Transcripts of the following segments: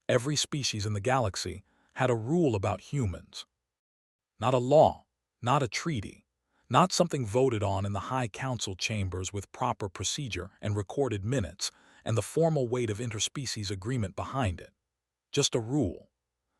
every species in the galaxy had a rule about humans. Not a law, not a treaty, not something voted on in the High Council chambers with proper procedure and recorded minutes and the formal weight of interspecies agreement behind it. Just a rule.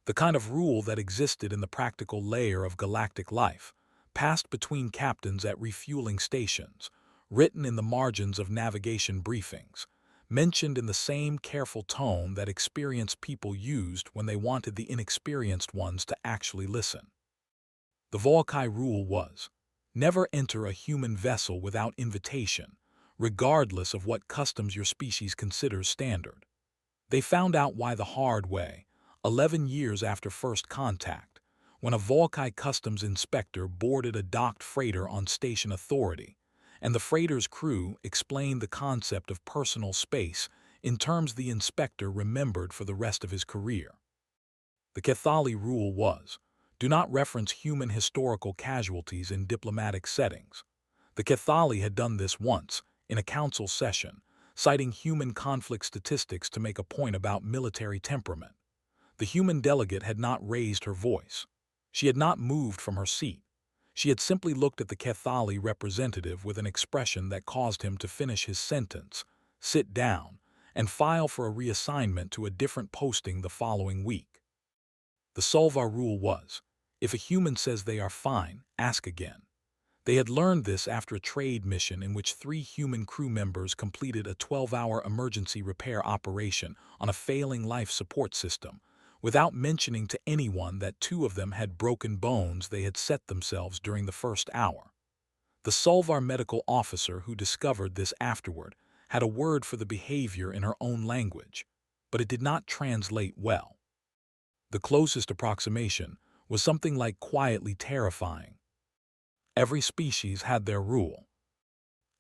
The kind of rule that existed in the practical layer of galactic life, passed between captains at refueling stations, written in the margins of navigation briefings, mentioned in the same careful tone that experienced people used when they wanted the inexperienced ones to actually listen. The Vorrkai rule was, never enter a human vessel without invitation, regardless of what customs your species considers standard. They found out why the hard way, 11 years after first contact, when a Vorrkai customs inspector boarded a docked freighter on station authority, and the freighter's crew explained the concept of personal space in terms the inspector remembered for the rest of his career. The Kethali rule was, do not reference human historical casualties in diplomatic settings. The Kethali had done this once, in a council session, citing human conflict statistics to make a point about military temperament. The human delegate had not raised her voice. She had not moved from her seat. She had simply looked at the Kethali representative with an expression that caused him to finish his sentence, sit down, and file for a reassignment to a different posting the following week. The Sulvar rule was, if a human says they are fine, ask again. They had learned this after a trade mission in which 3 human crew members completed a 12-hour emergency repair operation on a failing life support system, without mentioning to anyone that 2 of them had broken bones they had set themselves during the first hour. The Sulvar medical officer who discovered this afterward had a word for the behavior in her own language, but it did not translate well. The closest approximation was something like quietly terrifying. Every species had their rule.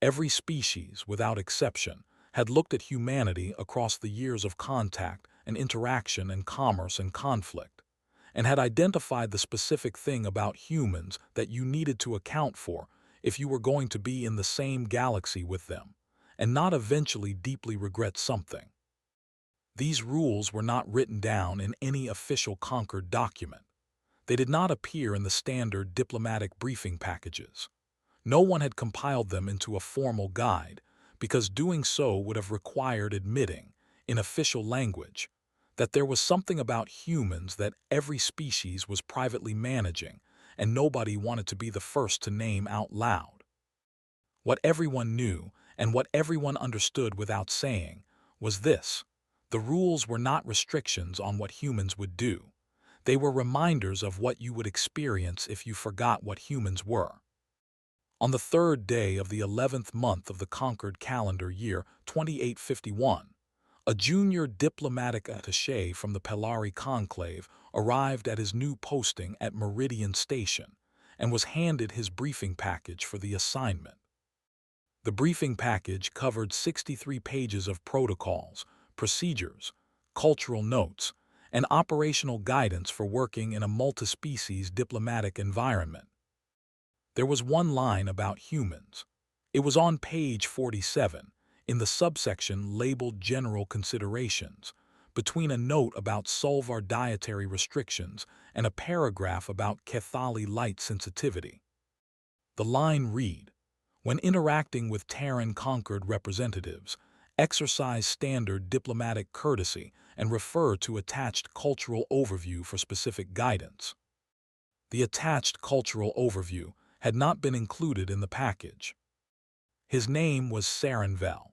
Every species, without exception, had looked at humanity across the years of contact and interaction and commerce and conflict, and had identified the specific thing about humans that you needed to account for if you were going to be in the same galaxy with them, and not eventually deeply regret something. These rules were not written down in any official Concord document. They did not appear in the standard diplomatic briefing packages. No one had compiled them into a formal guide, because doing so would have required admitting, in official language, that there was something about humans that every species was privately managing, and nobody wanted to be the first to name out loud. What everyone knew, and what everyone understood without saying, was this: the rules were not restrictions on what humans would do. They were reminders of what you would experience if you forgot what humans were. On the 3rd day of the 11th month of the Concord calendar year 2851, a junior diplomatic attaché from the Pelari conclave arrived at his new posting at Meridian Station and was handed his briefing package for the assignment. The briefing package covered 63 pages of protocols, procedures, cultural notes, and operational guidance for working in a multi-species diplomatic environment. There was one line about humans. It was on page 47, in the subsection labeled General Considerations, between a note about Sulvar dietary restrictions and a paragraph about Kethali light sensitivity. The line read, when interacting with Terran Concord representatives, exercise standard diplomatic courtesy and refer to attached cultural overview for specific guidance. The attached cultural overview had not been included in the package. His name was Saranvel.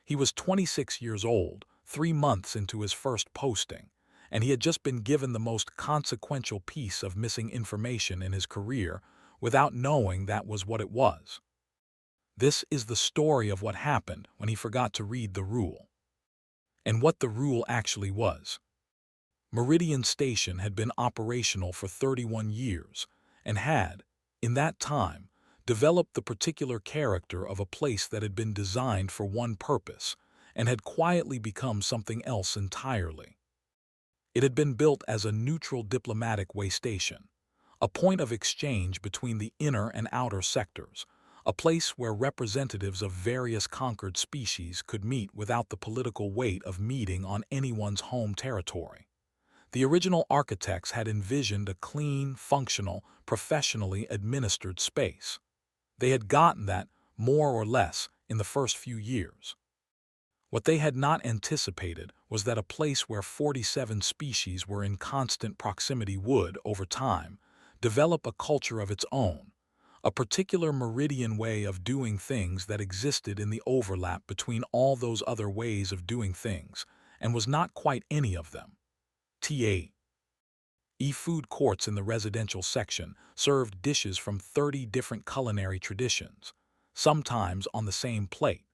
He was 26 years old, 3 months into his first posting, and he had just been given the most consequential piece of missing information in his career without knowing that was what it was. This is the story of what happened when he forgot to read the rule. And what the rule actually was. Meridian Station had been operational for 31 years and had, in that time, developed the particular character of a place that had been designed for one purpose and had quietly become something else entirely. It had been built as a neutral diplomatic way station, a point of exchange between the inner and outer sectors, a place where representatives of various conquered species could meet without the political weight of meeting on anyone's home territory. The original architects had envisioned a clean, functional, professionally administered space. They had gotten that, more or less, in the first few years. What they had not anticipated was that a place where 47 species were in constant proximity would, over time, develop a culture of its own, a particular meridian way of doing things that existed in the overlap between all those other ways of doing things, and was not quite any of them. T.A. Food courts in the residential section served dishes from 30 different culinary traditions, sometimes on the same plate.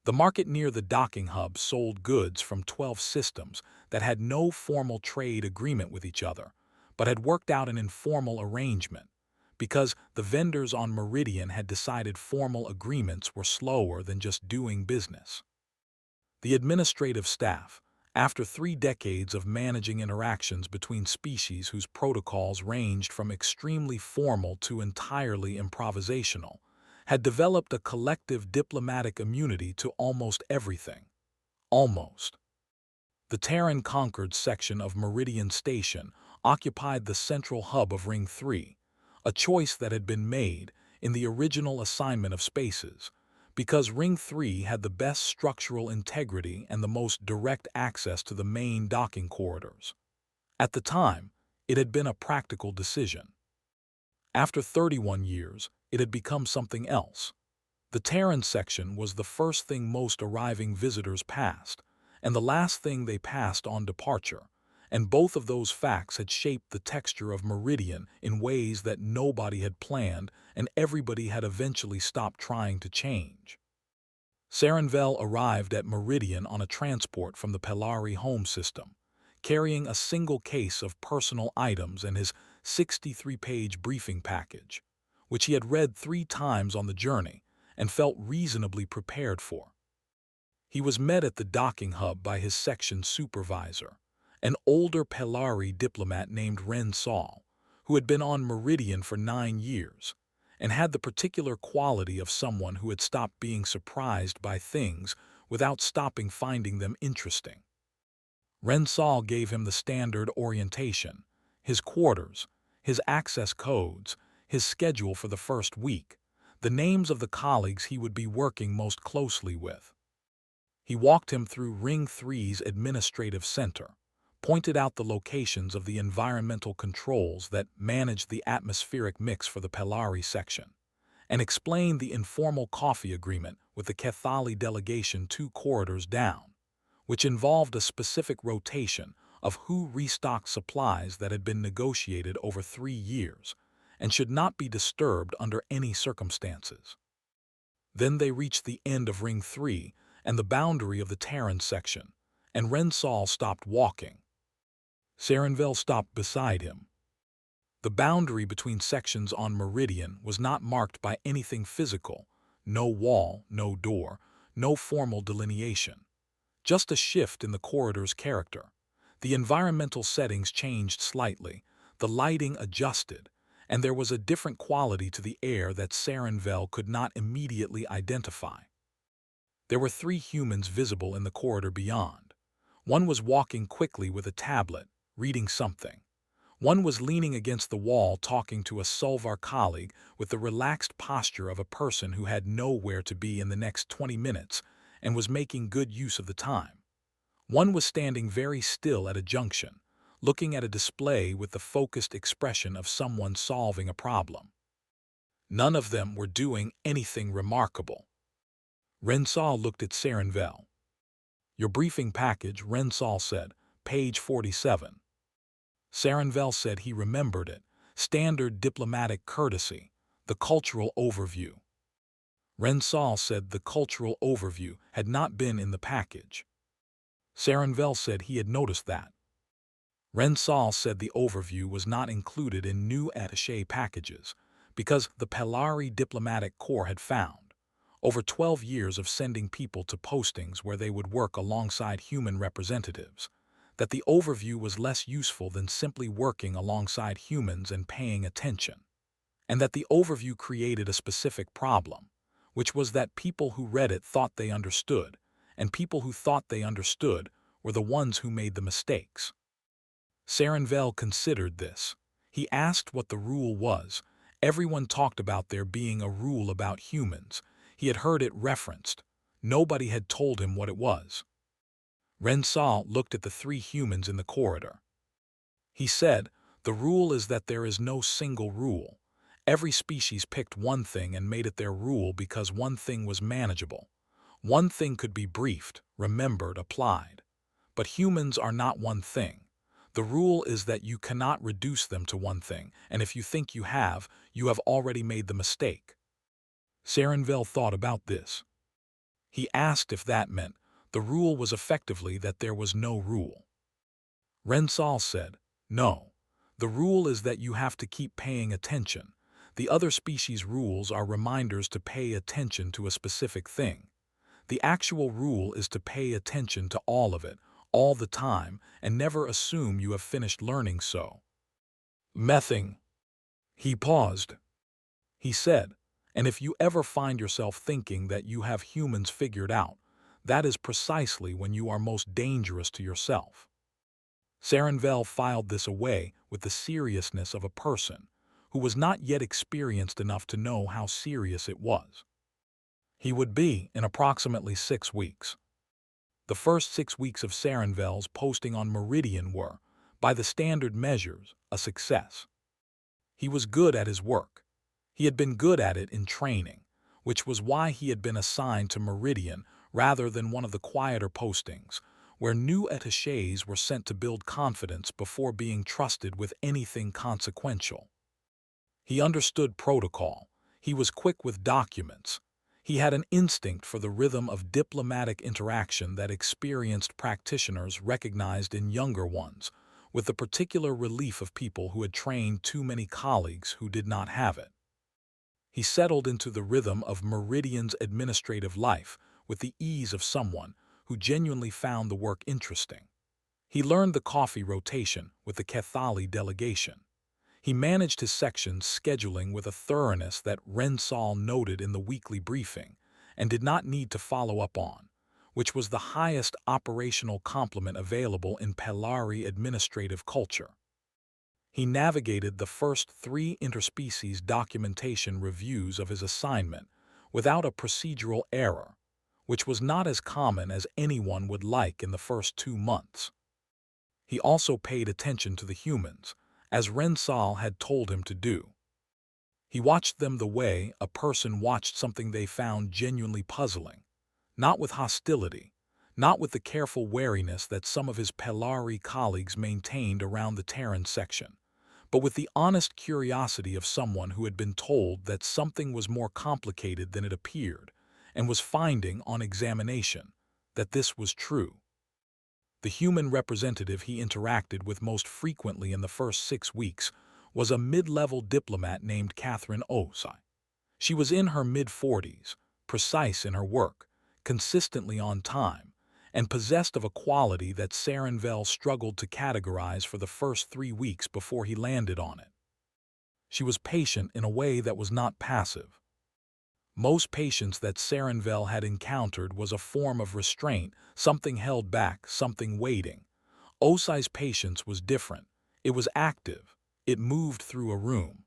The market near the docking hub sold goods from 12 systems that had no formal trade agreement with each other, but had worked out an informal arrangement, because the vendors on Meridian had decided formal agreements were slower than just doing business. The administrative staff, after 3 decades of managing interactions between species whose protocols ranged from extremely formal to entirely improvisational, had developed a collective diplomatic immunity to almost everything. Almost. The Terran conquered section of Meridian Station occupied the central hub of Ring 3, a choice that had been made in the original assignment of spaces, because Ring 3 had the best structural integrity and the most direct access to the main docking corridors. At the time, it had been a practical decision. After 31 years, it had become something else. The Terran section was the first thing most arriving visitors passed, and the last thing they passed on departure, and both of those facts had shaped the texture of Meridian in ways that nobody had planned and everybody had eventually stopped trying to change. Sarenvel arrived at Meridian on a transport from the Pelari home system, carrying a single case of personal items and his 63-page briefing package, which he had read 3 times on the journey and felt reasonably prepared for. He was met at the docking hub by his section supervisor, an older Pelari diplomat named Ren Sol, who had been on Meridian for 9 years, and had the particular quality of someone who had stopped being surprised by things without stopping finding them interesting. Ren Sol gave him the standard orientation, his quarters, his access codes, his schedule for the first week, the names of the colleagues he would be working most closely with. He walked him through Ring 3's administrative center, pointed out the locations of the environmental controls that managed the atmospheric mix for the Pelari section, and explained the informal coffee agreement with the Kethali delegation 2 corridors down, which involved a specific rotation of who restocked supplies that had been negotiated over 3 years and should not be disturbed under any circumstances. Then they reached the end of Ring 3 and the boundary of the Terran section, and Ren Sol stopped walking. Sarenvel stopped beside him. The boundary between sections on Meridian was not marked by anything physical, no wall, no door, no formal delineation. Just a shift in the corridor's character. The environmental settings changed slightly, the lighting adjusted, and there was a different quality to the air that Sarenvel could not immediately identify. There were 3 humans visible in the corridor beyond. One was walking quickly with a tablet, reading something. One was leaning against the wall talking to a Sulvar colleague with the relaxed posture of a person who had nowhere to be in the next 20 minutes and was making good use of the time. One was standing very still at a junction, looking at a display with the focused expression of someone solving a problem. None of them were doing anything remarkable. Ren Sol looked at Sarenvel. "Your briefing package," Ren Sol said, "page 47. Sarenvel said he remembered it. Standard diplomatic courtesy, the cultural overview. Ren Sol said the cultural overview had not been in the package. Sarenvel said he had noticed that. Ren Sol said the overview was not included in new attaché packages because the Pelari Diplomatic Corps had found, over 12 years of sending people to postings where they would work alongside human representatives, that the overview was less useful than simply working alongside humans and paying attention, and that the overview created a specific problem, which was that people who read it thought they understood, and people who thought they understood were the ones who made the mistakes. Sarenvel considered this. He asked what the rule was. Everyone talked about there being a rule about humans. He had heard it referenced. Nobody had told him what it was. Rensal looked at the three humans in the corridor. He said, "The rule is that there is no single rule. Every species picked one thing and made it their rule because one thing was manageable. One thing could be briefed, remembered, applied. But humans are not one thing. The rule is that you cannot reduce them to one thing, and if you think you have already made the mistake." Sarenvel thought about this. He asked if that meant the rule was effectively that there was no rule. Rensal said, "No. The rule is that you have to keep paying attention. The other species' rules are reminders to pay attention to a specific thing. The actual rule is to pay attention to all of it, all the time, and never assume you have finished learning so." Mething. He paused. He said, "And if you ever find yourself thinking that you have humans figured out, that is precisely when you are most dangerous to yourself." Sarenvel filed this away with the seriousness of a person who was not yet experienced enough to know how serious it was. He would be in approximately 6 weeks. The first 6 weeks of Sarenvel's posting on Meridian were, by the standard measures, a success. He was good at his work. He had been good at it in training, which was why he had been assigned to Meridian rather than one of the quieter postings, where new attachés were sent to build confidence before being trusted with anything consequential. He understood protocol. He was quick with documents. He had an instinct for the rhythm of diplomatic interaction that experienced practitioners recognized in younger ones, with the particular relief of people who had trained too many colleagues who did not have it. He settled into the rhythm of Meridian's administrative life with the ease of someone who genuinely found the work interesting. He learned the coffee rotation with the Kethali delegation. He managed his section's scheduling with a thoroughness that Rensal noted in the weekly briefing and did not need to follow up on, which was the highest operational compliment available in Pelari administrative culture. He navigated the first 3 interspecies documentation reviews of his assignment without a procedural error, which was not as common as anyone would like in the first 2 months. He also paid attention to the humans, as Rensal had told him to do. He watched them the way a person watched something they found genuinely puzzling, not with hostility, not with the careful wariness that some of his Pelari colleagues maintained around the Terran section, but with the honest curiosity of someone who had been told that something was more complicated than it appeared, and was finding on examination that this was true. The human representative he interacted with most frequently in the first 6 weeks was a mid-level diplomat named Catherine Osai. She was in her mid-40s, precise in her work, consistently on time, and possessed of a quality that Sarenvel struggled to categorize for the first 3 weeks before he landed on it. She was patient in a way that was not passive. Most patience that Sarenvel had encountered was a form of restraint, something held back, something waiting. Osai's patience was different. It was active. It moved through a room.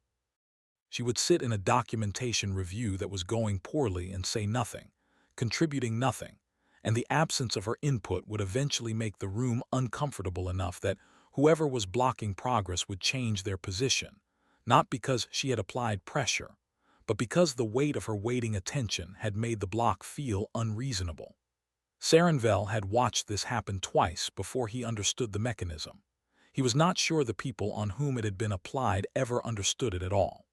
She would sit in a documentation review that was going poorly and say nothing, contributing nothing, and the absence of her input would eventually make the room uncomfortable enough that whoever was blocking progress would change their position, not because she had applied pressure, but because the weight of her waiting attention had made the block feel unreasonable. Sarenvel had watched this happen twice before he understood the mechanism. He was not sure the people on whom it had been applied ever understood it at all.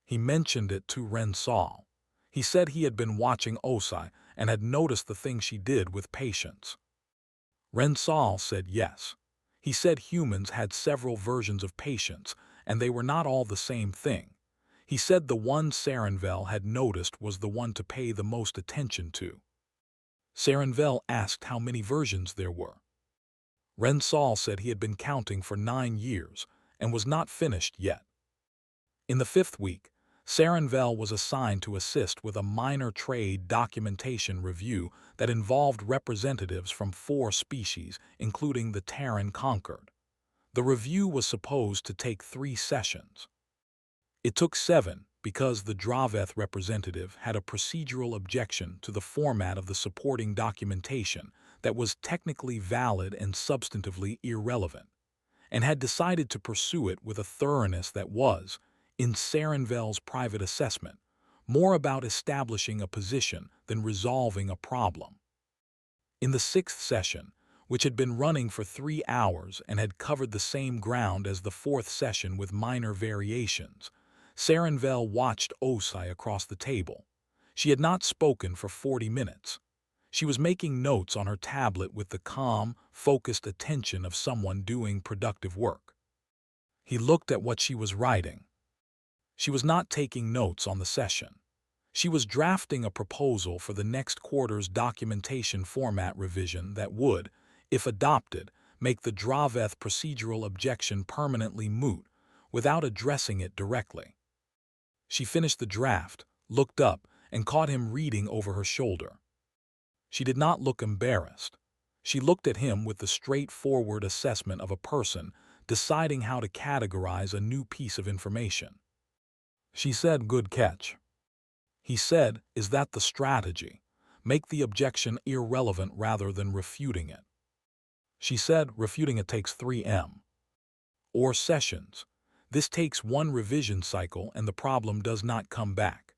He mentioned it to Rensal. He said he had been watching Osai and had noticed the thing she did with patience. Rensal said yes. He said humans had several versions of patience, and they were not all the same thing. He said the one Sarenvel had noticed was the one to pay the most attention to. Sarenvel asked how many versions there were. Rensal said he had been counting for 9 years and was not finished yet. In the 5th week, Sarenvel was assigned to assist with a minor trade documentation review that involved representatives from 4 species, including the Terran conquered. The review was supposed to take 3 sessions. It took 7 because the Draveth representative had a procedural objection to the format of the supporting documentation that was technically valid and substantively irrelevant, and had decided to pursue it with a thoroughness that was, in Sarenvel's private assessment, more about establishing a position than resolving a problem. In the 6th session, which had been running for 3 hours and had covered the same ground as the 4th session with minor variations, Sarenvel watched Osai across the table. She had not spoken for 40 minutes. She was making notes on her tablet with the calm, focused attention of someone doing productive work. He looked at what she was writing. She was not taking notes on the session. She was drafting a proposal for the next quarter's documentation format revision that would, if adopted, make the Draveth procedural objection permanently moot without addressing it directly. She finished the draft, looked up, and caught him reading over her shoulder. She did not look embarrassed. She looked at him with the straightforward assessment of a person deciding how to categorize a new piece of information. She said, "Good catch." He said, "Is that the strategy? Make the objection irrelevant rather than refuting it." She said, "Refuting it takes 3 or sessions. This takes 1 revision cycle and the problem does not come back."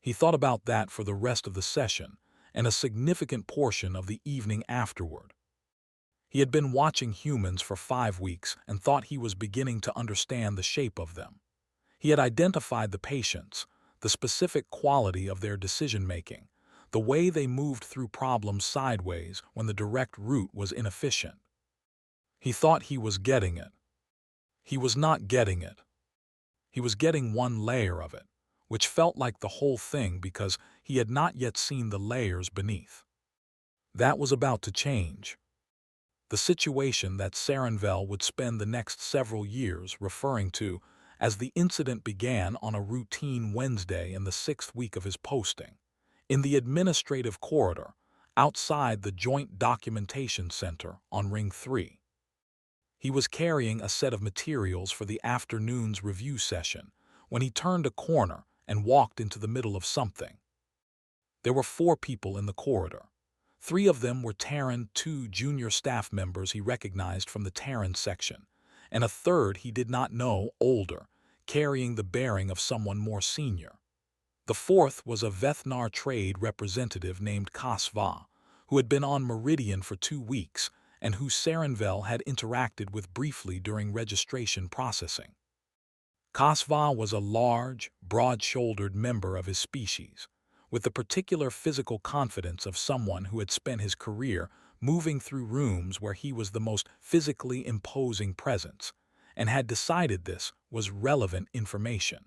He thought about that for the rest of the session and a significant portion of the evening afterward. He had been watching humans for 5 weeks and thought he was beginning to understand the shape of them. He had identified the patients, the specific quality of their decision-making, the way they moved through problems sideways when the direct route was inefficient. He thought he was getting it. He was not getting it. He was getting 1 layer of it, which felt like the whole thing because he had not yet seen the layers beneath. That was about to change. The situation that Sarenvel would spend the next several years referring to as the incident began on a routine Wednesday in the 6th week of his posting, in the administrative corridor outside the Joint Documentation Center on Ring 3. He was carrying a set of materials for the afternoon's review session when he turned a corner and walked into the middle of something. There were 4 people in the corridor. 3 of them were Terran, 2 junior staff members he recognized from the Terran section, and a third he did not know, older, carrying the bearing of someone more senior. The 4th was a Vethnar trade representative named Kasva, who had been on Meridian for 2 weeks and who Sarenvel had interacted with briefly during registration processing. Kasva was a large, broad-shouldered member of his species, with the particular physical confidence of someone who had spent his career moving through rooms where he was the most physically imposing presence, and had decided this was relevant information.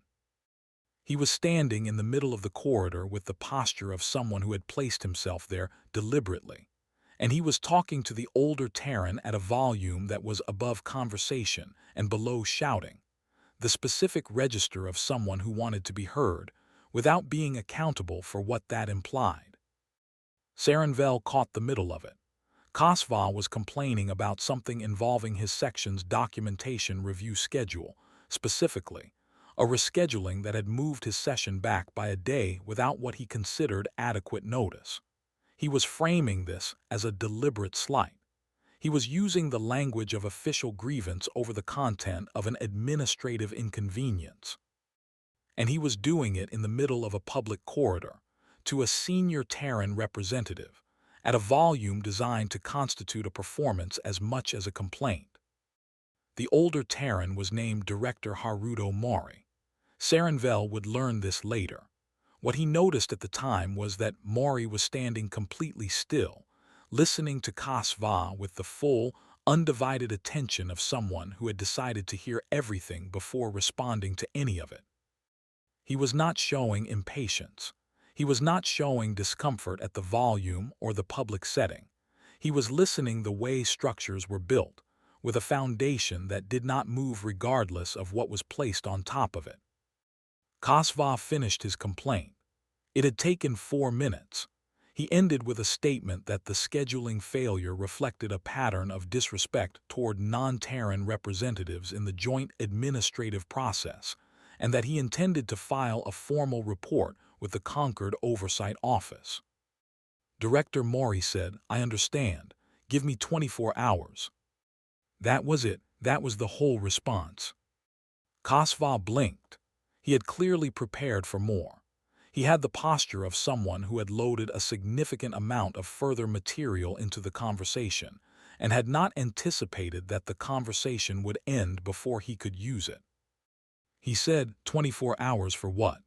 He was standing in the middle of the corridor with the posture of someone who had placed himself there deliberately, and he was talking to the older Terran at a volume that was above conversation and below shouting, the specific register of someone who wanted to be heard, without being accountable for what that implied. Sarenvel caught the middle of it. Kasva was complaining about something involving his section's documentation review schedule, specifically, a rescheduling that had moved his session back by a day without what he considered adequate notice. He was framing this as a deliberate slight. He was using the language of official grievance over the content of an administrative inconvenience. And he was doing it in the middle of a public corridor, to a senior Terran representative, at a volume designed to constitute a performance as much as a complaint. The older Terran was named Director Haruto Mori. Sarenvel would learn this later. What he noticed at the time was that Mori was standing completely still, listening to Kasva with the full, undivided attention of someone who had decided to hear everything before responding to any of it. He was not showing impatience. He was not showing discomfort at the volume or the public setting. He was listening the way structures were built, with a foundation that did not move regardless of what was placed on top of it. Kasva finished his complaint. It had taken 4 minutes. He ended with a statement that the scheduling failure reflected a pattern of disrespect toward non-Terran representatives in the joint administrative process, and that he intended to file a formal report with the Concord Oversight Office. Director Mori said, "I understand. Give me 24 hours." That was it. That was the whole response. Kasva blinked. He had clearly prepared for more. He had the posture of someone who had loaded a significant amount of further material into the conversation and had not anticipated that the conversation would end before he could use it. He said, 24 hours for what?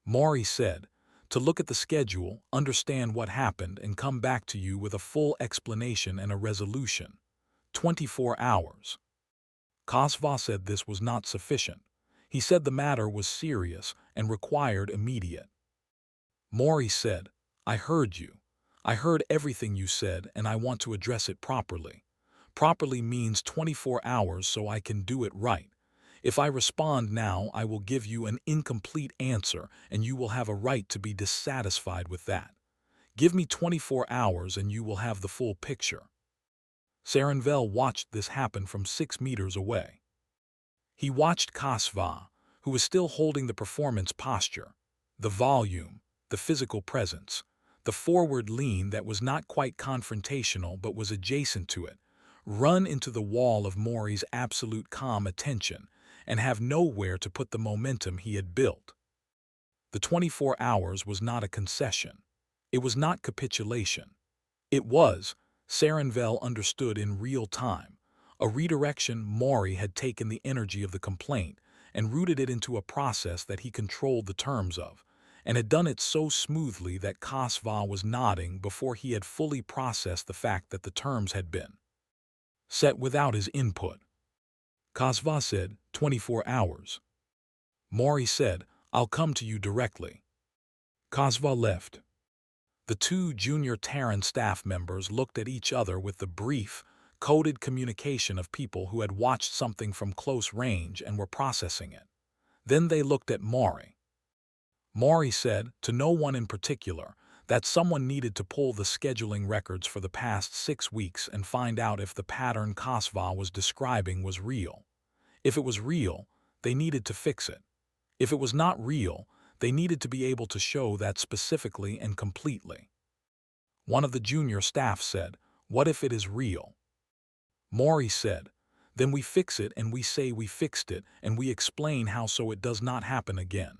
Maury said, to look at the schedule, understand what happened, and come back to you with a full explanation and a resolution. 24 hours. Kasva said this was not sufficient. He said the matter was serious and required immediate. Maury said, I heard you. I heard everything you said, and I want to address it properly. Properly means 24 hours so I can do it right. If I respond now, I will give you an incomplete answer, and you will have a right to be dissatisfied with that. Give me 24 hours and you will have the full picture. Saranvel watched this happen from 6 meters away. He watched Kasva, who was still holding the performance posture, the volume, the physical presence, the forward lean that was not quite confrontational but was adjacent to it, run into the wall of Maury's absolute calm attention and have nowhere to put the momentum he had built. The 24 hours was not a concession. It was not capitulation. It was, Saranvel understood in real time, a redirection. Maury had taken the energy of the complaint and rooted it into a process that he controlled the terms of, and had done it so smoothly that Kasva was nodding before he had fully processed the fact that the terms had been set without his input. Kasva said, 24 hours. Maury said, I'll come to you directly. Kasva left. The 2 junior Terran staff members looked at each other with the brief, coded communication of people who had watched something from close range and were processing it. Then they looked at Maury. Maury said, to no one in particular, that someone needed to pull the scheduling records for the past 6 weeks and find out if the pattern Kasva was describing was real. If it was real, they needed to fix it. If it was not real, they needed to be able to show that specifically and completely. One of the junior staff said, what if it is real? Maury said, then we fix it and we say we fixed it and we explain how so it does not happen again.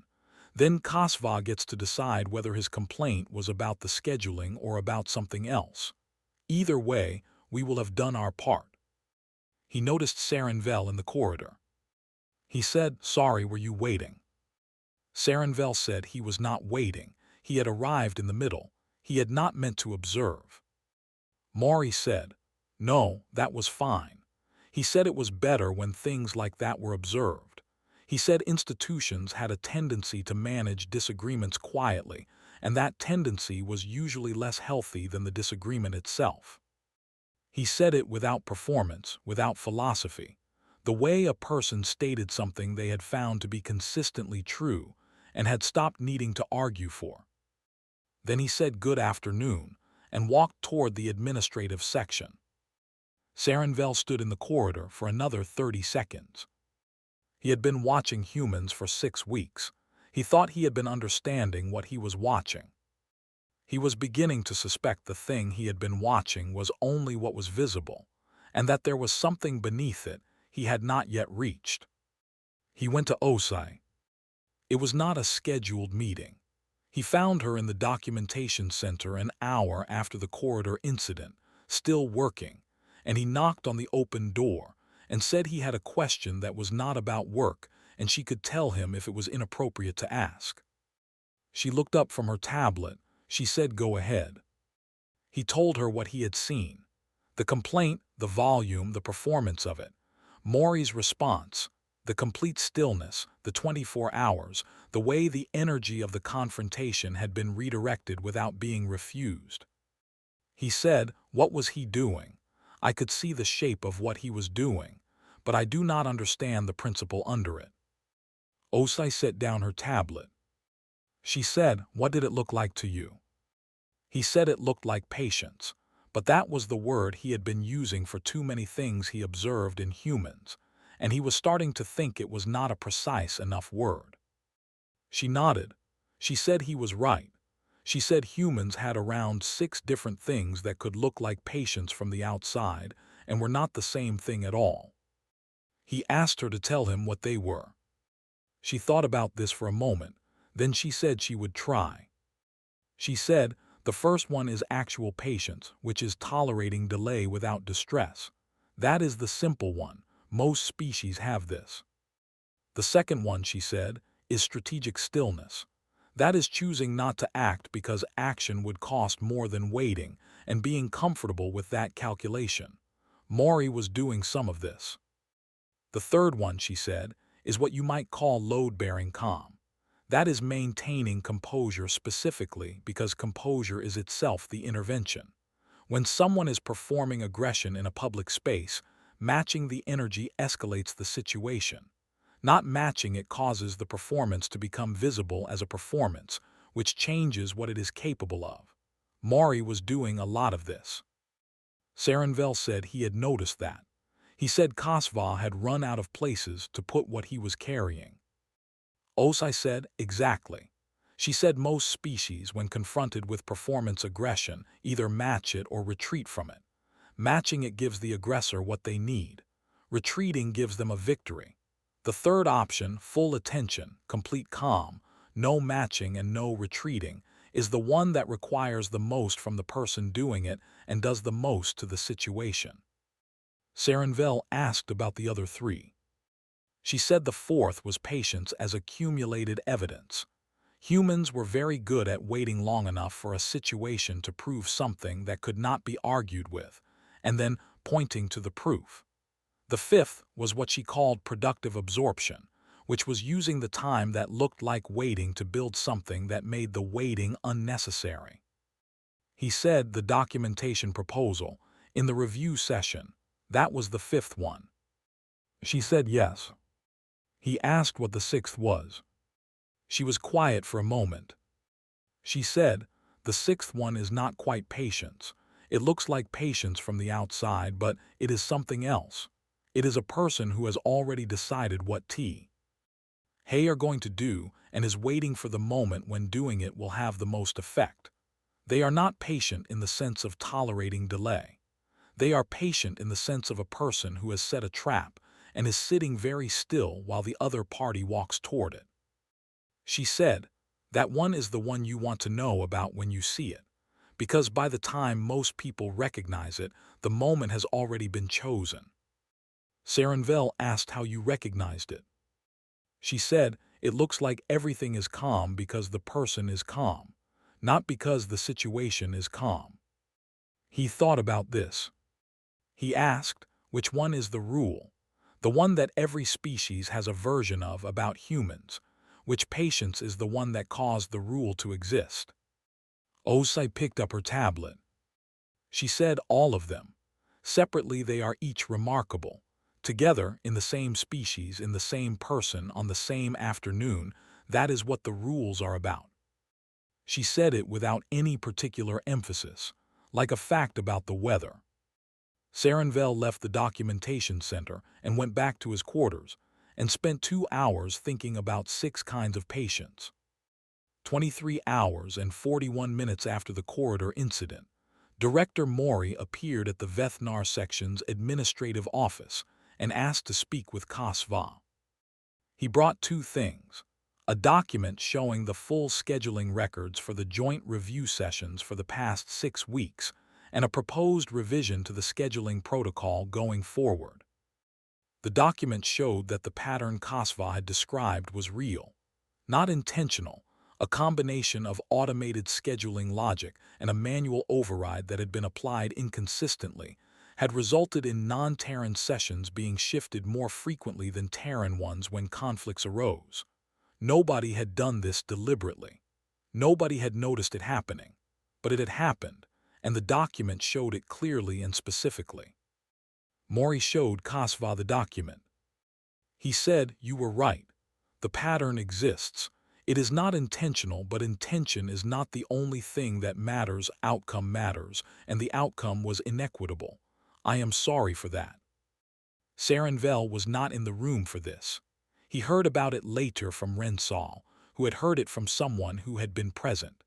Then Kasva gets to decide whether his complaint was about the scheduling or about something else. Either way, we will have done our part. He noticed Saranvel in the corridor. He said, sorry, were you waiting? Saranvel said he was not waiting. He had arrived in the middle. He had not meant to observe. Maury said, no, that was fine. He said it was better when things like that were observed. He said institutions had a tendency to manage disagreements quietly, and that tendency was usually less healthy than the disagreement itself. He said it without performance, without philosophy, the way a person stated something they had found to be consistently true and had stopped needing to argue for. Then he said good afternoon and walked toward the administrative section. Saranvel stood in the corridor for another 30 seconds. He had been watching humans for 6 weeks. He thought he had been understanding what he was watching. He was beginning to suspect the thing he had been watching was only what was visible, and that there was something beneath it he had not yet reached. He went to Osai. It was not a scheduled meeting. He found her in the documentation center an hour after the corridor incident, still working, and he knocked on the open door and said he had a question that was not about work and she could tell him if it was inappropriate to ask. She looked up from her tablet. She said, go ahead. He told her what he had seen. The complaint, the volume, the performance of it. Maury's response, the complete stillness, the 24 hours, the way the energy of the confrontation had been redirected without being refused. He said, what was he doing? I could see the shape of what he was doing, but I do not understand the principle under it. Osai set down her tablet. She said, what did it look like to you? He said it looked like patience, but that was the word he had been using for too many things he observed in humans, and he was starting to think it was not a precise enough word. She nodded. She said he was right. She said humans had around 6 different things that could look like patience from the outside and were not the same thing at all. He asked her to tell him what they were. She thought about this for a moment, then she said she would try. She said, the first one is actual patience, which is tolerating delay without distress. That is the simple one. Most species have this. The second one, she said, is strategic stillness. That is choosing not to act because action would cost more than waiting and being comfortable with that calculation. Maury was doing some of this. The third one, she said, is what you might call load-bearing calm. That is maintaining composure specifically because composure is itself the intervention. When someone is performing aggression in a public space, matching the energy escalates the situation. Not matching it causes the performance to become visible as a performance, which changes what it is capable of. Maury was doing a lot of this. Sarenvel said he had noticed that. He said Kasva had run out of places to put what he was carrying. Osai said, exactly. She said most species, when confronted with performance aggression, either match it or retreat from it. Matching it gives the aggressor what they need. Retreating gives them a victory. The third option, full attention, complete calm, no matching and no retreating, is the one that requires the most from the person doing it and does the most to the situation. Sarenvel asked about the other 3. She said the fourth was patience as accumulated evidence. Humans were very good at waiting long enough for a situation to prove something that could not be argued with, and then pointing to the proof. The fifth was what she called productive absorption, which was using the time that looked like waiting to build something that made the waiting unnecessary. He said the documentation proposal, in the review session, that was the fifth one. She said yes. He asked what the sixth was. She was quiet for a moment. She said, the sixth one is not quite patience. It looks like patience from the outside, but it is something else. It is a person who has already decided what they are going to do and is waiting for the moment when doing it will have the most effect. They are not patient in the sense of tolerating delay. They are patient in the sense of a person who has set a trap and is sitting very still while the other party walks toward it. She said, that one is the one you want to know about when you see it, because by the time most people recognize it, the moment has already been chosen. Sarenvel asked how you recognized it. She said, it looks like everything is calm because the person is calm, not because the situation is calm. He thought about this. He asked, which one is the rule? The one that every species has a version of about humans, which patience is the one that caused the rule to exist. Osai picked up her tablet. She said all of them. Separately they are each remarkable. Together, in the same species, in the same person, on the same afternoon, that is what the rules are about. She said it without any particular emphasis, like a fact about the weather. Sarenvel left the documentation center and went back to his quarters and spent 2 hours thinking about 6 kinds of patients. 23 hours and 41 minutes after the corridor incident, Director Maury appeared at the Vethnar section's administrative office and asked to speak with Kasva. He brought 2 things: a document showing the full scheduling records for the joint review sessions for the past 6 weeks, and a proposed revision to the scheduling protocol going forward. The document showed that the pattern Kasva had described was real, not intentional. A combination of automated scheduling logic and a manual override that had been applied inconsistently had resulted in non-Terran sessions being shifted more frequently than Terran ones when conflicts arose. Nobody had done this deliberately. Nobody had noticed it happening, but it had happened, and the document showed it clearly and specifically. Maury showed Kasva the document. He said, you were right. The pattern exists. It is not intentional, but intention is not the only thing that matters. Outcome matters, and the outcome was inequitable. I am sorry for that. Sarenvel was not in the room for this. He heard about it later from Rensal, who had heard it from someone who had been present.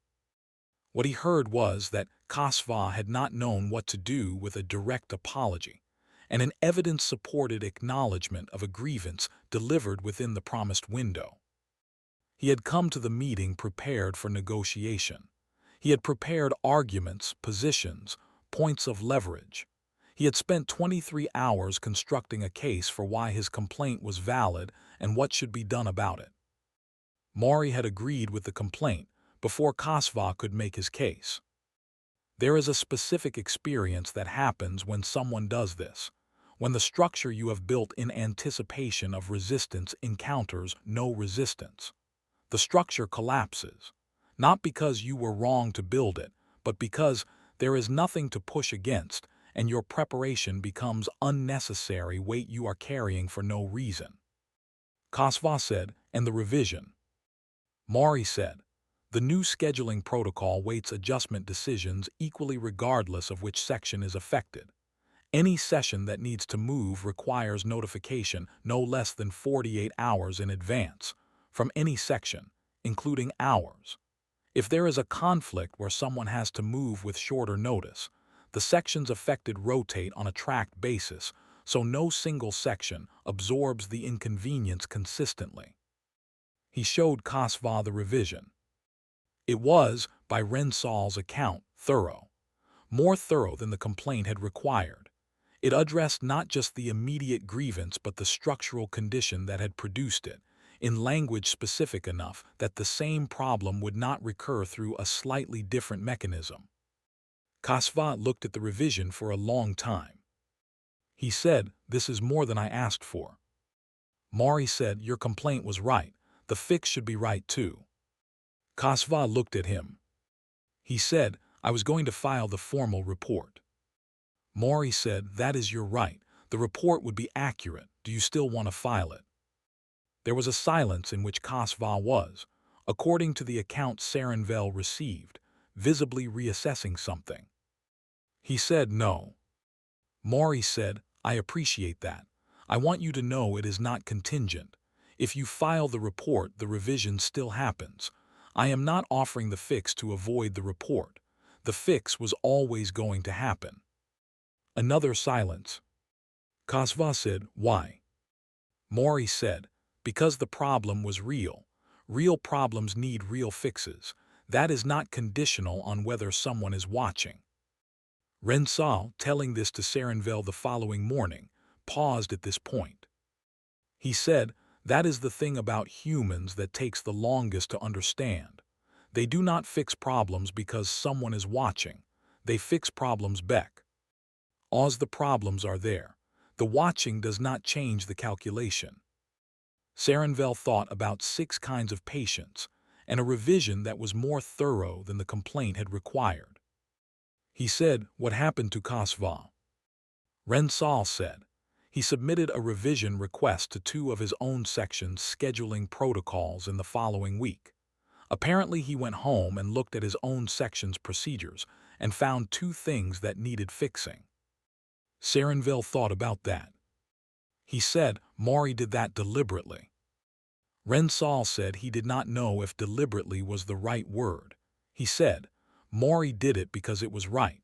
What he heard was that Kasva had not known what to do with a direct apology, and an evidence-supported acknowledgement of a grievance delivered within the promised window. He had come to the meeting prepared for negotiation. He had prepared arguments, positions, points of leverage. He had spent 23 hours constructing a case for why his complaint was valid and what should be done about it. Maury had agreed with the complaint before Kasva could make his case. There is a specific experience that happens when someone does this, when the structure you have built in anticipation of resistance encounters no resistance. The structure collapses, not because you were wrong to build it, but because there is nothing to push against and your preparation becomes unnecessary weight you are carrying for no reason. Kasva said, and the revision. Maury said, the new scheduling protocol weights adjustment decisions equally regardless of which section is affected. Any session that needs to move requires notification no less than 48 hours in advance, from any section, including ours. If there is a conflict where someone has to move with shorter notice, the sections affected rotate on a tracked basis, so no single section absorbs the inconvenience consistently. He showed Kasva the revision. It was, by Rensal's account, thorough. More thorough than the complaint had required. It addressed not just the immediate grievance but the structural condition that had produced it, in language specific enough that the same problem would not recur through a slightly different mechanism. Kasva looked at the revision for a long time. He said, this is more than I asked for. Maury said, your complaint was right. The fix should be right too. Kasva looked at him. He said, I was going to file the formal report. Maury said, that is your right. The report would be accurate. Do you still want to file it? There was a silence in which Kasva was, according to the account Sarenvel received, visibly reassessing something. He said no. Maury said, I appreciate that. I want you to know it is not contingent. If you file the report, the revision still happens. I am not offering the fix to avoid the report. The fix was always going to happen. Another silence. Kasva said, why? Maury said, because the problem was real. Real problems need real fixes. That is not conditional on whether someone is watching. Rensal, telling this to Sarenvel the following morning, paused at this point. He said, that is the thing about humans that takes the longest to understand. They do not fix problems because someone is watching. They fix problems back. As the problems are there, the watching does not change the calculation. Sarenvel thought about 6 kinds of patience and a revision that was more thorough than the complaint had required. He said, what happened to Kasva? Rensal said, he submitted a revision request to 2 of his own sections' scheduling protocols in the following week. Apparently he went home and looked at his own section's procedures and found 2 things that needed fixing. Sarenvel thought about that. He said, Maury did that deliberately. Rensal said he did not know if deliberately was the right word. He said, Maury did it because it was right.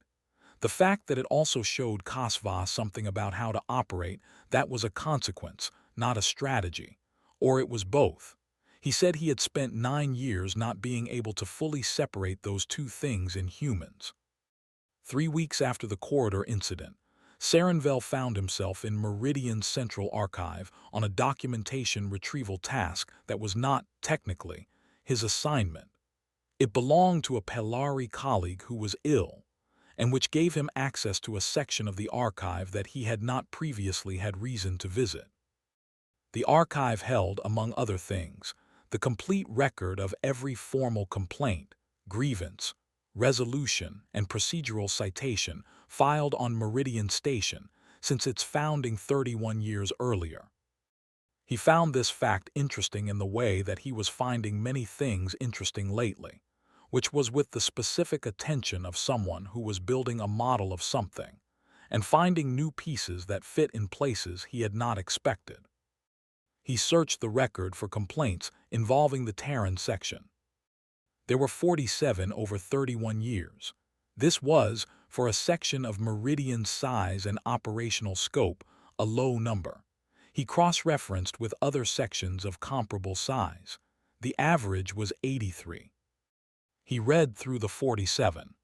The fact that it also showed Kasva something about how to operate, that was a consequence, not a strategy. Or it was both. He said he had spent 9 years not being able to fully separate those 2 things in humans. 3 weeks after the corridor incident, Sarenvel found himself in Meridian's central archive on a documentation retrieval task that was not, technically, his assignment. It belonged to a Pelari colleague who was ill, and which gave him access to a section of the archive that he had not previously had reason to visit. The archive held, among other things, the complete record of every formal complaint, grievance, resolution, and procedural citation filed on Meridian Station since its founding 31 years earlier. He found this fact interesting in the way that he was finding many things interesting lately, which was with the specific attention of someone who was building a model of something, and finding new pieces that fit in places he had not expected. He searched the record for complaints involving the Terran section. There were 47 over 31 years. This was, for a section of Meridian size and operational scope, a low number. He cross-referenced with other sections of comparable size. The average was 83. He read through the 47.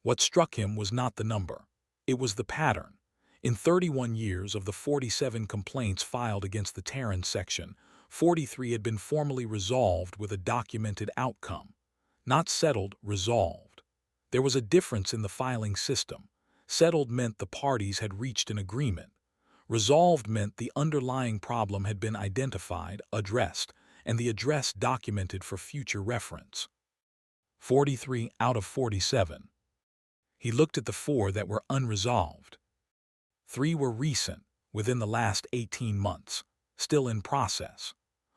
What struck him was not the number. It was the pattern. In 31 years of the 47 complaints filed against the Terran section, 43 had been formally resolved with a documented outcome. Not settled, resolved. There was a difference in the filing system. Settled meant the parties had reached an agreement. Resolved meant the underlying problem had been identified, addressed, and the address documented for future reference. 43 out of 47. He looked at the 4 that were unresolved. 3 were recent, within the last 18 months, still in process.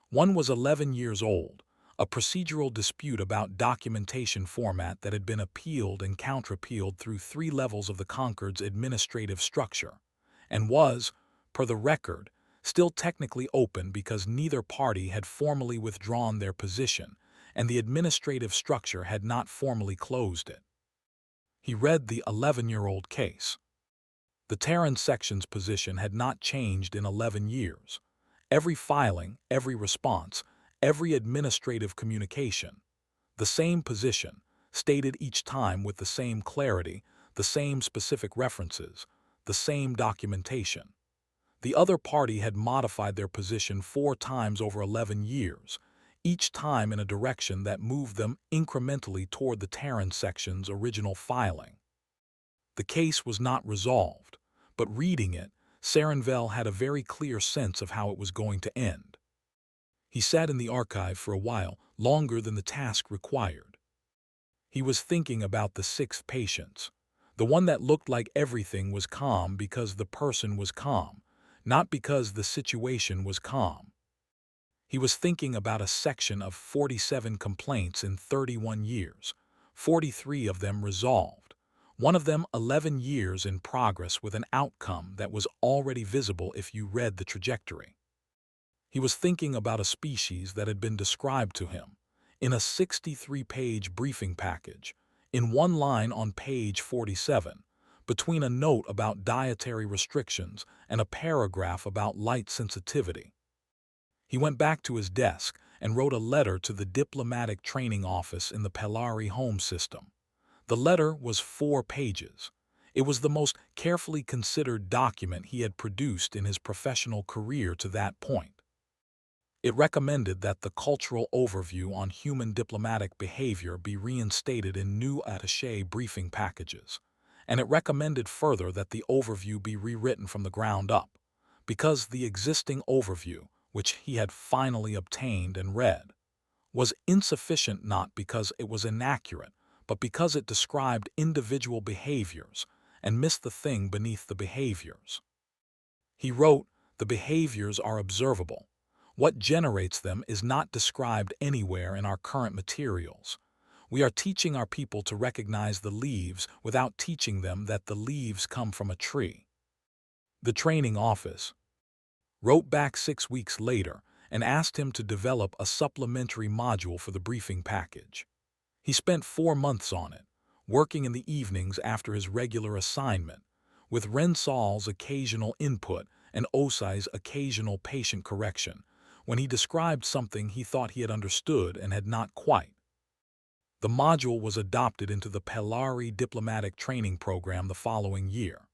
1 was 11 years old, a procedural dispute about documentation format that had been appealed and counter-appealed through 3 levels of the Concord's administrative structure, and was, per the record, still technically open because neither party had formally withdrawn their position, and the administrative structure had not formally closed it. He read the 11-year-old case. The Terran section's position had not changed in 11 years. Every filing, every response, every administrative communication. The same position, stated each time with the same clarity, the same specific references, the same documentation. The other party had modified their position 4 times over 11 years, each time in a direction that moved them incrementally toward the Terran section's original filing. The case was not resolved, but reading it, Sarenvel had a very clear sense of how it was going to end. He sat in the archive for a while, longer than the task required. He was thinking about the 6 patients. The one that looked like everything was calm because the person was calm, not because the situation was calm. He was thinking about a section of 47 complaints in 31 years, 43 of them resolved, one of them 11 years in progress with an outcome that was already visible if you read the trajectory. He was thinking about a species that had been described to him in a 63-page briefing package, in one line on page 47, between a note about dietary restrictions and a paragraph about light sensitivity. He went back to his desk and wrote a letter to the diplomatic training office in the Pelari home system. The letter was 4 pages. It was the most carefully considered document he had produced in his professional career to that point. It recommended that the cultural overview on human diplomatic behavior be reinstated in new attaché briefing packages, and it recommended further that the overview be rewritten from the ground up, because the existing overview, which he had finally obtained and read, was insufficient not because it was inaccurate, but because it described individual behaviors and missed the thing beneath the behaviors. He wrote, "The behaviors are observable. What generates them is not described anywhere in our current materials. We are teaching our people to recognize the leaves without teaching them that the leaves come from a tree." The training office wrote back 6 weeks later and asked him to develop a supplementary module for the briefing package. He spent 4 months on it, working in the evenings after his regular assignment, with Rensal's occasional input and Osai's occasional patient correction, when he described something he thought he had understood and had not quite. The module was adopted into the Pelari diplomatic training program the following year.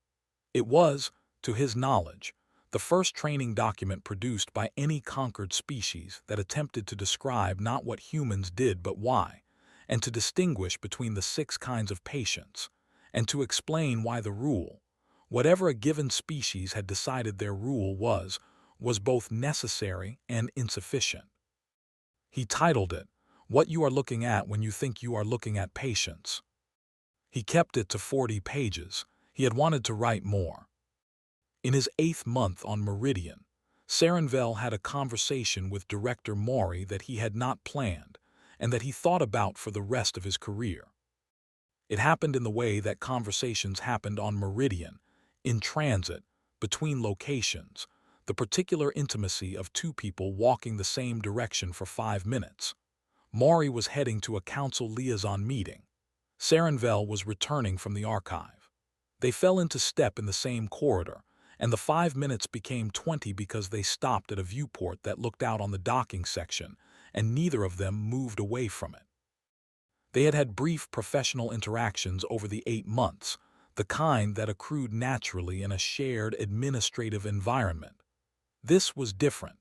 It was, to his knowledge, the first training document produced by any conquered species that attempted to describe not what humans did but why, and to distinguish between the 6 kinds of patients, and to explain why the rule, whatever a given species had decided their rule was both necessary and insufficient. He titled it, "What You Are Looking At When You Think You Are Looking at Patients." He kept it to 40 pages. He had wanted to write more. In his 8th month on Meridian, Sarenvel had a conversation with Director Maury that he had not planned and that he thought about for the rest of his career. It happened in the way that conversations happened on Meridian, in transit, between locations, the particular intimacy of two people walking the same direction for 5 minutes. Maury was heading to a council liaison meeting. Sarenvel was returning from the archive. They fell into step in the same corridor, and the 5 minutes became 20 because they stopped at a viewport that looked out on the docking section, and neither of them moved away from it. They had had brief professional interactions over the 8 months, the kind that accrued naturally in a shared administrative environment. This was different.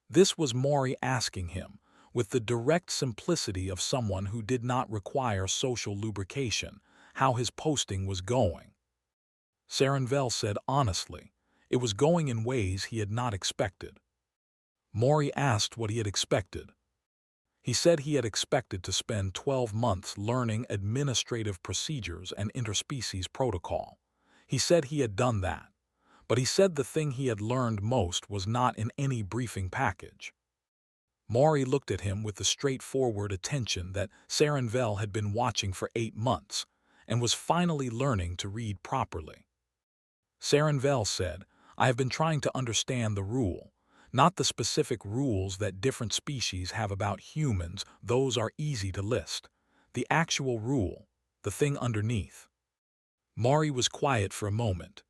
This was Maury asking him, with the direct simplicity of someone who did not require social lubrication, how his posting was going. Sarenvel said honestly, it was going in ways he had not expected. Maury asked what he had expected. He said he had expected to spend 12 months learning administrative procedures and interspecies protocol. He said he had done that, but he said the thing he had learned most was not in any briefing package. Maury looked at him with the straightforward attention that Sarenvel had been watching for 8 months and was finally learning to read properly. Sarenvel said, I have been trying to understand the rule, not the specific rules that different species have about humans. Those are easy to list. The actual rule, the thing underneath. Maury was quiet for a moment.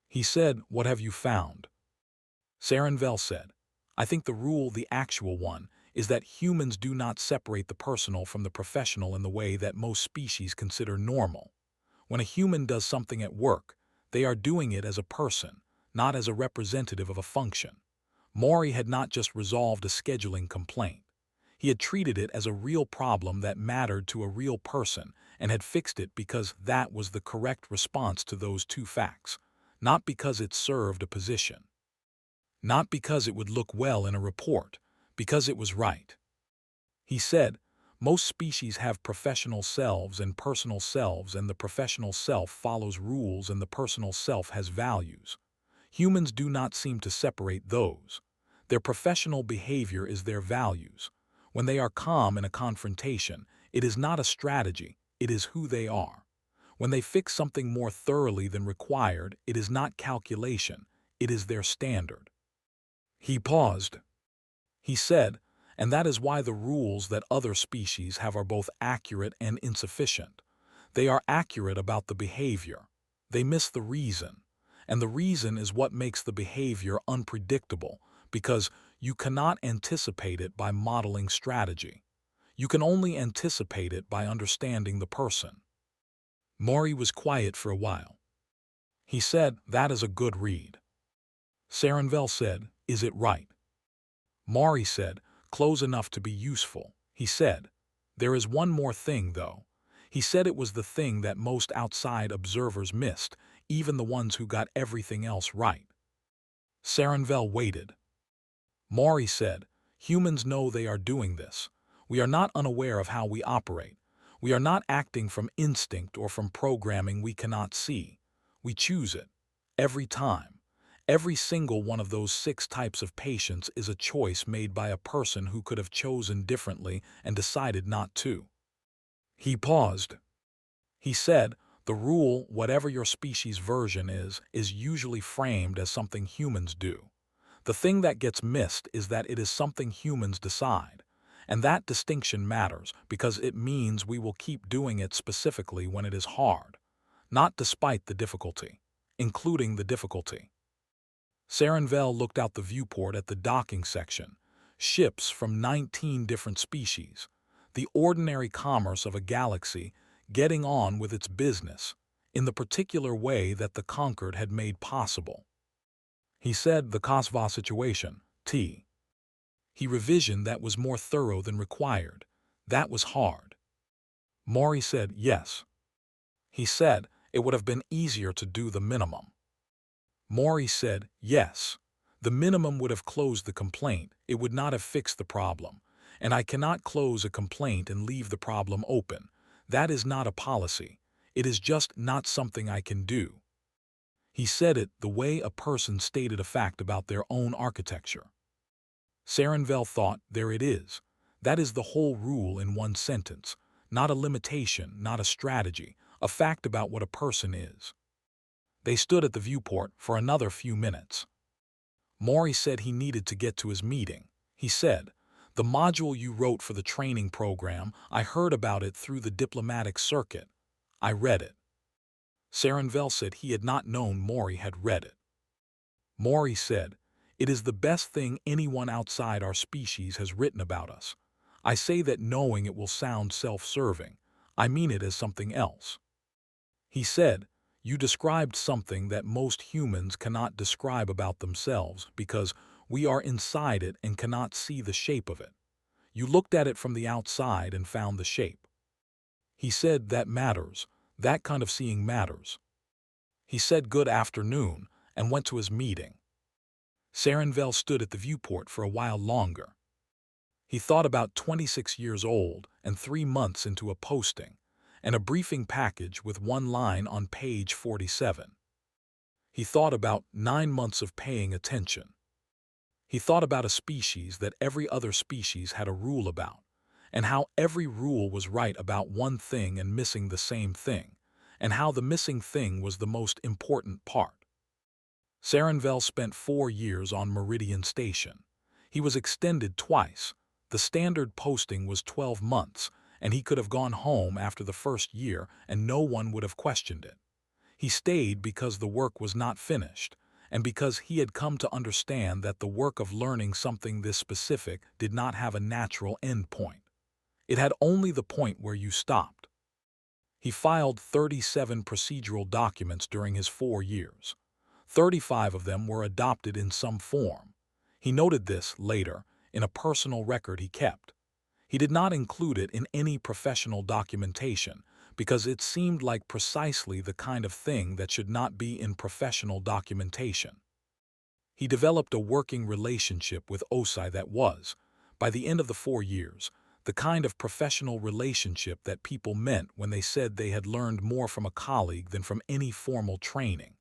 He said, what have you found? Sarenvel said, I think the rule, the actual one, is that humans do not separate the personal from the professional in the way that most species consider normal. When a human does something at work, they are doing it as a person, not as a representative of a function. Maury had not just resolved a scheduling complaint. He had treated it as a real problem that mattered to a real person and had fixed it because that was the correct response to those two facts, not because it served a position. Not because it would look well in a report, because it was right. He said, most species have professional selves and personal selves, and the professional self follows rules and the personal self has values. Humans do not seem to separate those. Their professional behavior is their values. When they are calm in a confrontation, it is not a strategy, it is who they are. When they fix something more thoroughly than required, it is not calculation, it is their standard. He paused. He said, and that is why the rules that other species have are both accurate and insufficient. They are accurate about the behavior. They miss the reason. And the reason is what makes the behavior unpredictable, because you cannot anticipate it by modeling strategy. You can only anticipate it by understanding the person. Maury was quiet for a while. He said, that is a good read. Sarenvel said, is it right? Maury said, close enough to be useful. He said, there is one more thing, though. He said it was the thing that most outside observers missed, even the ones who got everything else right. Sarenvel waited. Maury said, humans know they are doing this. We are not unaware of how we operate. We are not acting from instinct or from programming we cannot see. We choose it. Every time. Every single one of those 6 types of patients is a choice made by a person who could have chosen differently and decided not to. He paused. He said, the rule, whatever your species' version is usually framed as something humans do. The thing that gets missed is that it is something humans decide. And that distinction matters because it means we will keep doing it specifically when it is hard, not despite the difficulty, including the difficulty. Sarenvel looked out the viewport at the docking section. Ships from 19 different species. The ordinary commerce of a galaxy getting on with its business in the particular way that the conquered had made possible. He said the Kosva situation, T. He revisioned that was more thorough than required. That was hard. Maury said yes. He said it would have been easier to do the minimum. Maury said, yes. The minimum would have closed the complaint, it would not have fixed the problem. And I cannot close a complaint and leave the problem open. That is not a policy. It is just not something I can do. He said it the way a person stated a fact about their own architecture. Sarenvel thought, there it is. That is the whole rule in one sentence. Not a limitation, not a strategy, a fact about what a person is. They stood at the viewport for another few minutes. Maury said he needed to get to his meeting. He said, "The module you wrote for the training program, I heard about it through the diplomatic circuit. I read it." Sarenvel said he had not known Maury had read it. Maury said, "It is the best thing anyone outside our species has written about us. I say that knowing it will sound self-serving. I mean it as something else." He said, "You described something that most humans cannot describe about themselves because we are inside it and cannot see the shape of it. You looked at it from the outside and found the shape." He said that matters. That kind of seeing matters. He said good afternoon and went to his meeting. Sarenvel stood at the viewport for a while longer. He thought about 26 years old and 3 months into a posting, and a briefing package with one line on page 47. He thought about 9 months of paying attention. He thought about a species that every other species had a rule about, and how every rule was right about one thing and missing the same thing, and how the missing thing was the most important part. Sarenvel spent 4 years on Meridian Station. He was extended twice. The standard posting was 12 months, and he could have gone home after the first year and no one would have questioned it. He stayed because the work was not finished, and because he had come to understand that the work of learning something this specific did not have a natural end point. It had only the point where you stopped. He filed 37 procedural documents during his 4 years. 35 of them were adopted in some form. He noted this later in a personal record he kept. He did not include it in any professional documentation because it seemed like precisely the kind of thing that should not be in professional documentation. He developed a working relationship with OSI that was, by the end of the 4 years, the kind of professional relationship that people meant when they said they had learned more from a colleague than from any formal training.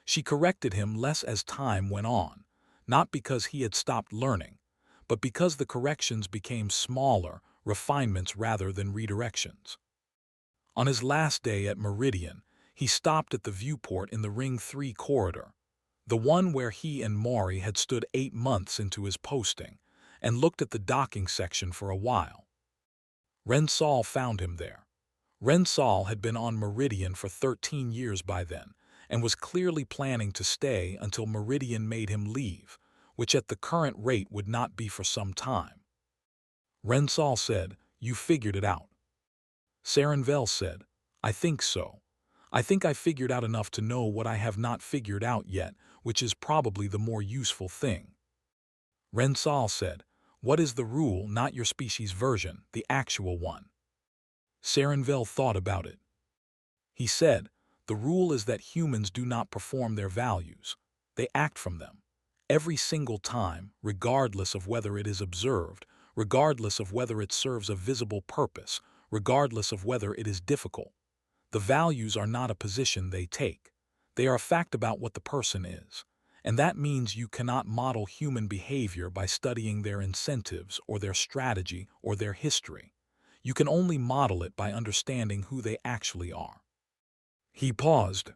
She corrected him less as time went on, not because he had stopped learning, but because the corrections became smaller, refinements rather than redirections. On his last day at Meridian, he stopped at the viewport in the Ring 3 corridor, the one where he and Maury had stood 8 months into his posting, and looked at the docking section for a while. Rensal found him there. Rensal had been on Meridian for 13 years by then, and was clearly planning to stay until Meridian made him leave, which at the current rate would not be for some time. Rensal said, "You figured it out." Sarenvel said, "I think so. I think I figured out enough to know what I have not figured out yet, which is probably the more useful thing." Rensal said, "What is the rule, not your species version, the actual one?" Sarenvel thought about it. He said, "The rule is that humans do not perform their values. They act from them. Every single time, regardless of whether it is observed, regardless of whether it serves a visible purpose, regardless of whether it is difficult. The values are not a position they take. They are a fact about what the person is. And that means you cannot model human behavior by studying their incentives or their strategy or their history. You can only model it by understanding who they actually are." He paused.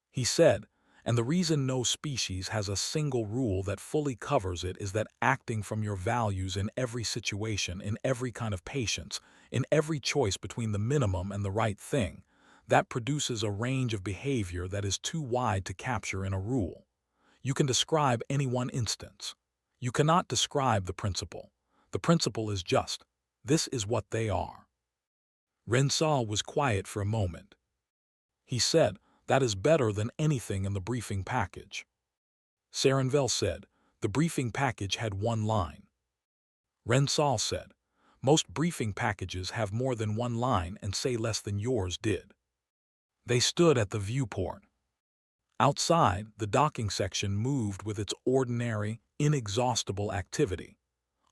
He said, "And the reason no species has a single rule that fully covers it is that acting from your values in every situation, in every kind of patience, in every choice between the minimum and the right thing, that produces a range of behavior that is too wide to capture in a rule. You can describe any one instance. You cannot describe the principle. The principle is just, this is what they are." Rensal was quiet for a moment. He said, "That is better than anything in the briefing package." Sarenvel said, "The briefing package had one line." Rensal said, "Most briefing packages have more than one line and say less than yours did." They stood at the viewport. Outside, the docking section moved with its ordinary, inexhaustible activity,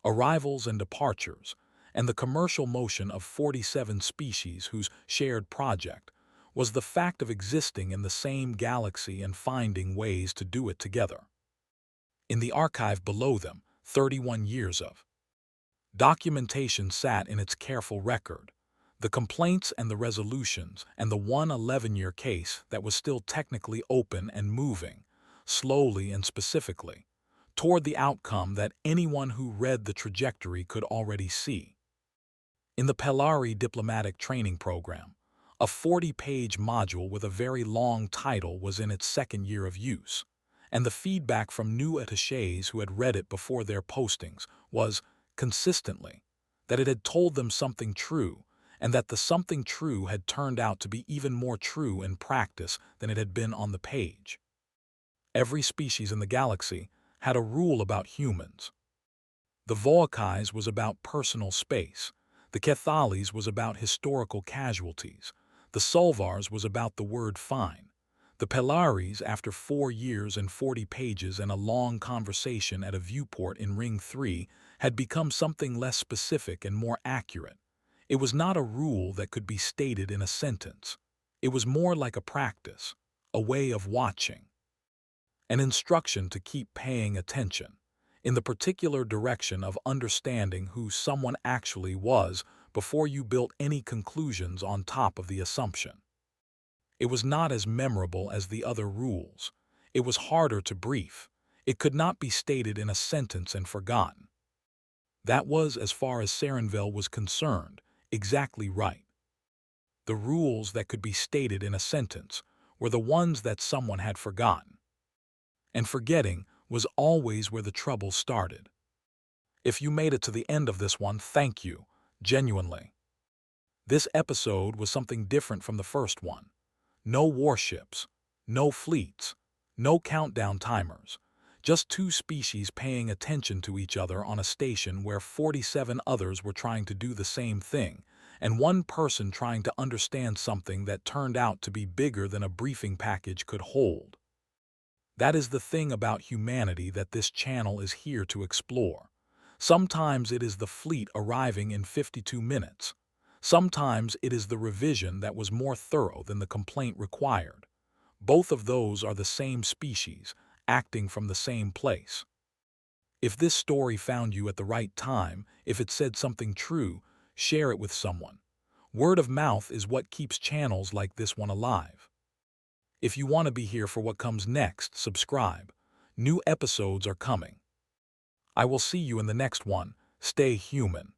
arrivals and departures, and the commercial motion of 47 species whose shared project was the fact of existing in the same galaxy and finding ways to do it together. In the archive below them, 31 years of documentation sat in its careful record, the complaints and the resolutions, and the 11-year case that was still technically open and moving, slowly and specifically, toward the outcome that anyone who read the trajectory could already see. In the Pelari diplomatic training program, a 40-page module with a very long title was in its second year of use, and the feedback from new attachés who had read it before their postings was, consistently, that it had told them something true, and that the something true had turned out to be even more true in practice than it had been on the page. Every species in the galaxy had a rule about humans. The Vorrkais was about personal space, the Kethalis was about historical casualties, the Sulvars was about the word fine, the Pelaris, after 4 years and 40 pages and a long conversation at a viewport in Ring 3, had become something less specific and more accurate. It was not a rule that could be stated in a sentence. It was more like a practice, a way of watching, an instruction to keep paying attention, in the particular direction of understanding who someone actually was before you built any conclusions on top of the assumption. It was not as memorable as the other rules. It was harder to brief. It could not be stated in a sentence and forgotten. That was, as far as Sarenville was concerned, exactly right. The rules that could be stated in a sentence were the ones that someone had forgotten. And forgetting was always where the trouble started. If you made it to the end of this one, thank you, genuinely. This episode was something different from the first one. No warships, no fleets, no countdown timers, just 2 species paying attention to each other on a station where 47 others were trying to do the same thing, and 1 person trying to understand something that turned out to be bigger than a briefing package could hold. That is the thing about humanity that this channel is here to explore. Sometimes it is the fleet arriving in 52 minutes. Sometimes it is the revision that was more thorough than the complaint required. Both of those are the same species, acting from the same place. If this story found you at the right time, if it said something true, share it with someone. Word of mouth is what keeps channels like this one alive. If you want to be here for what comes next, subscribe. New episodes are coming. I will see you in the next one. Stay human.